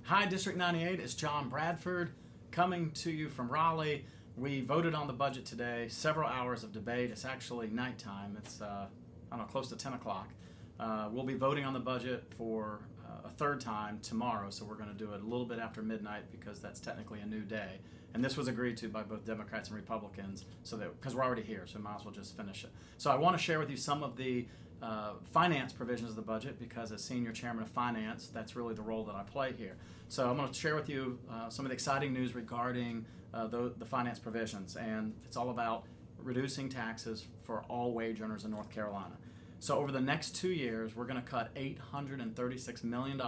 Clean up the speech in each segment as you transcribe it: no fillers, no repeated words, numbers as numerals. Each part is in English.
Hi, District 98. It's John Bradford coming to you from Raleigh. We voted on the budget today, several hours of debate. It's actually nighttime. It's, close to 10 o'clock. We'll be voting on the budget for a third time tomorrow, so we're going to do it a little bit after midnight because that's technically a new day. And this was agreed to by both Democrats and Republicans, so that because we're already here, so we might as well just finish it. So I want to share with you some of the finance provisions of the budget, because as senior chairman of finance, that's really the role that I play here. So I'm going to share with you some of the exciting news regarding the finance provisions, and it's all about reducing taxes for all wage earners in North Carolina. So over the next 2 years, we're going to cut $836 million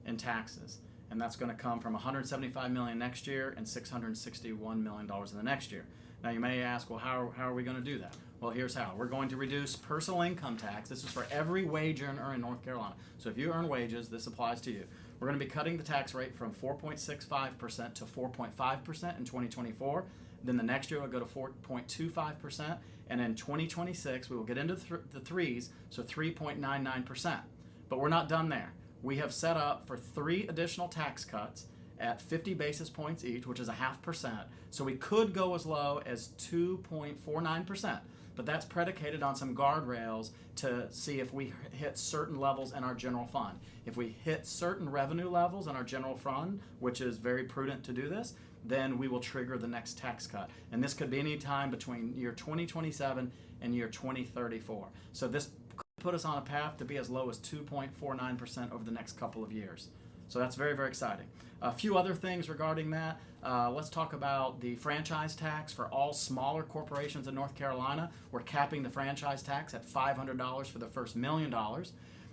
in taxes, and that's going to come from $175 million next year and $661 million in the next year. Now you may ask, well, how are we going to do that? Well, here's how. We're going to reduce personal income tax. This is for every wage earner in North Carolina. So if you earn wages, this applies to you. We're going to be cutting the tax rate from 4.65% to 4.5% in 2024. Then the next year, we'll go to 4.25%. And in 2026, we will get into the threes, so 3.99%. But we're not done there. We have set up for 3 additional tax cuts at 50 basis points each, which is 0.5%. So we could go as low as 2.49%. But that's predicated on some guardrails to see if we hit certain levels in our general fund. If we hit certain revenue levels in our general fund, which is very prudent to do this, then we will trigger the next tax cut. And this could be any time between year 2027 and year 2034. So this could put us on a path to be as low as 2.49% over the next couple of years. So that's very, very exciting. A few other things regarding that. Let's talk about the franchise tax for all smaller corporations in North Carolina. We're capping the franchise tax at $500 for the first $1 million.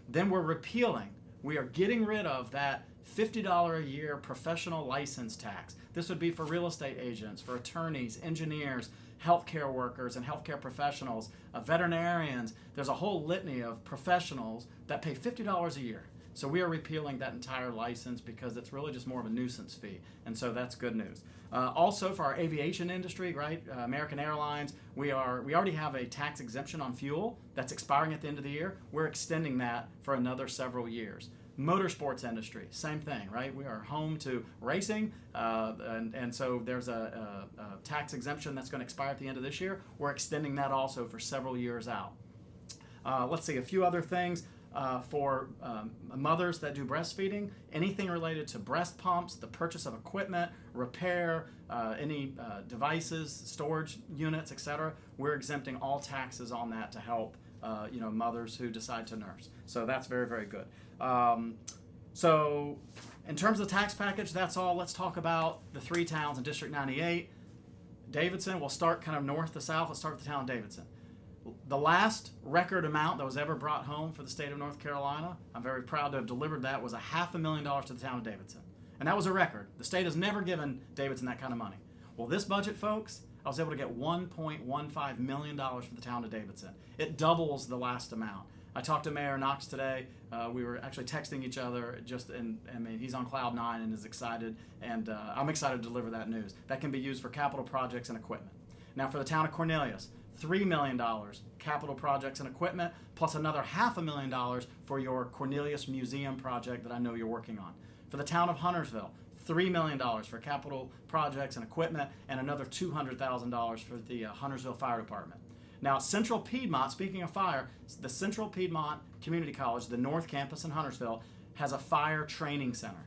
Then we're repealing. We are getting rid of that $50 a year professional license tax. This would be for real estate agents, for attorneys, engineers, healthcare workers and healthcare professionals, veterinarians. There's a whole litany of professionals that pay $50 a year. So we are repealing that entire license because it's really just more of a nuisance fee. And so that's good news. Also for our aviation industry, right? American Airlines, we already have a tax exemption on fuel that's expiring at the end of the year. We're extending that for another several years. Motorsports industry, same thing, right? We are home to racing, and so there's a tax exemption that's going to expire at the end of this year. We're extending that also for several years out. Let's see, a few other things. For mothers that do breastfeeding, anything related to breast pumps, the purchase of equipment, repair, any devices, storage units, etc., we're exempting all taxes on that to help mothers who decide to nurse. So that's very, very good. So in terms of the tax package, that's all. Let's talk about the 3 towns in District 98. Davidson, we'll start kind of north to south. Let's start with the town of Davidson. The last record amount that was ever brought home for the state of North Carolina, I'm very proud to have delivered that, was $500,000 to the town of Davidson. And that was a record. The state has never given Davidson that kind of money. Well, this budget, folks, I was able to get $1.15 million for the town of Davidson. It doubles the last amount. I talked to Mayor Knox today. We were actually texting each other, he's on cloud 9 and is excited, and I'm excited to deliver that news. That can be used for capital projects and equipment. Now for the town of Cornelius, $3 million capital projects and equipment, plus another $500,000 for your Cornelius Museum project that I know you're working on. For the town of Huntersville, $3 million for capital projects and equipment, and another $200,000 for the Huntersville Fire Department. Now, Central Piedmont, speaking of fire, the Central Piedmont Community College, the North Campus in Huntersville, has a fire training center.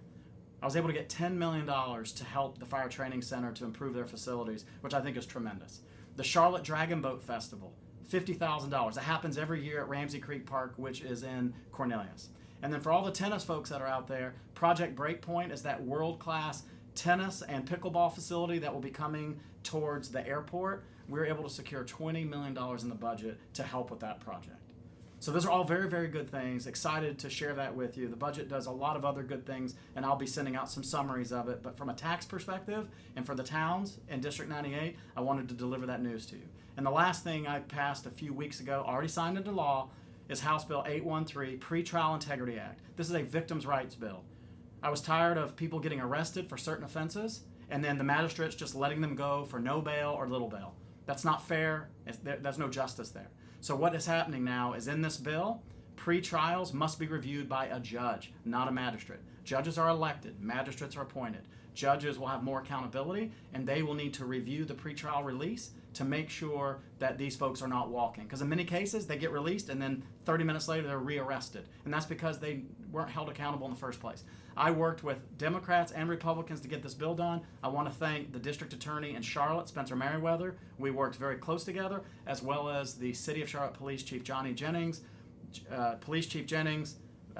I was able to get $10 million to help the fire training center to improve their facilities, which I think is tremendous. The Charlotte Dragon Boat Festival, $50,000. It happens every year at Ramsey Creek Park, which is in Cornelius. And then for all the tennis folks that are out there, Project Breakpoint is that world-class tennis and pickleball facility that will be coming towards the airport. We're able to secure $20 million in the budget to help with that project. So those are all very, very good things. Excited to share that with you. The budget does a lot of other good things, and I'll be sending out some summaries of it. But from a tax perspective, and for the towns in District 98, I wanted to deliver that news to you. And the last thing I passed a few weeks ago, already signed into law, is House Bill 813, Pretrial Integrity Act. This is a victims' rights bill. I was tired of people getting arrested for certain offenses, and then the magistrates just letting them go for no bail or little bail. That's not fair. There's no justice there. So what is happening now is in this bill, Pre-trials must be reviewed by a judge, not a magistrate. Judges are elected, magistrates are appointed. Judges will have more accountability, and they will need to review the pretrial release to make sure that these folks are not walking. Because in many cases, they get released, and then 30 minutes later, they're rearrested. And that's because they weren't held accountable in the first place. I worked with Democrats and Republicans to get this bill done. I want to thank the district attorney in Charlotte, Spencer Merriweather. We worked very close together, as well as the City of Charlotte Police Chief Johnny Jennings, Police Chief Jennings,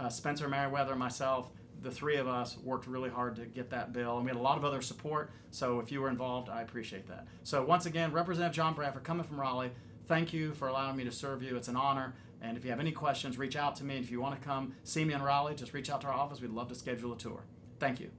Spencer Merriweather, and myself. The three of us worked really hard to get that bill, and we had a lot of other support. So if you were involved, I appreciate that. So once again, Representative John Bradford, coming from Raleigh, thank you for allowing me to serve you. It's an honor. And if you have any questions, reach out to me. And if you want to come see me in Raleigh, just reach out to our office. We'd love to schedule a tour. Thank you.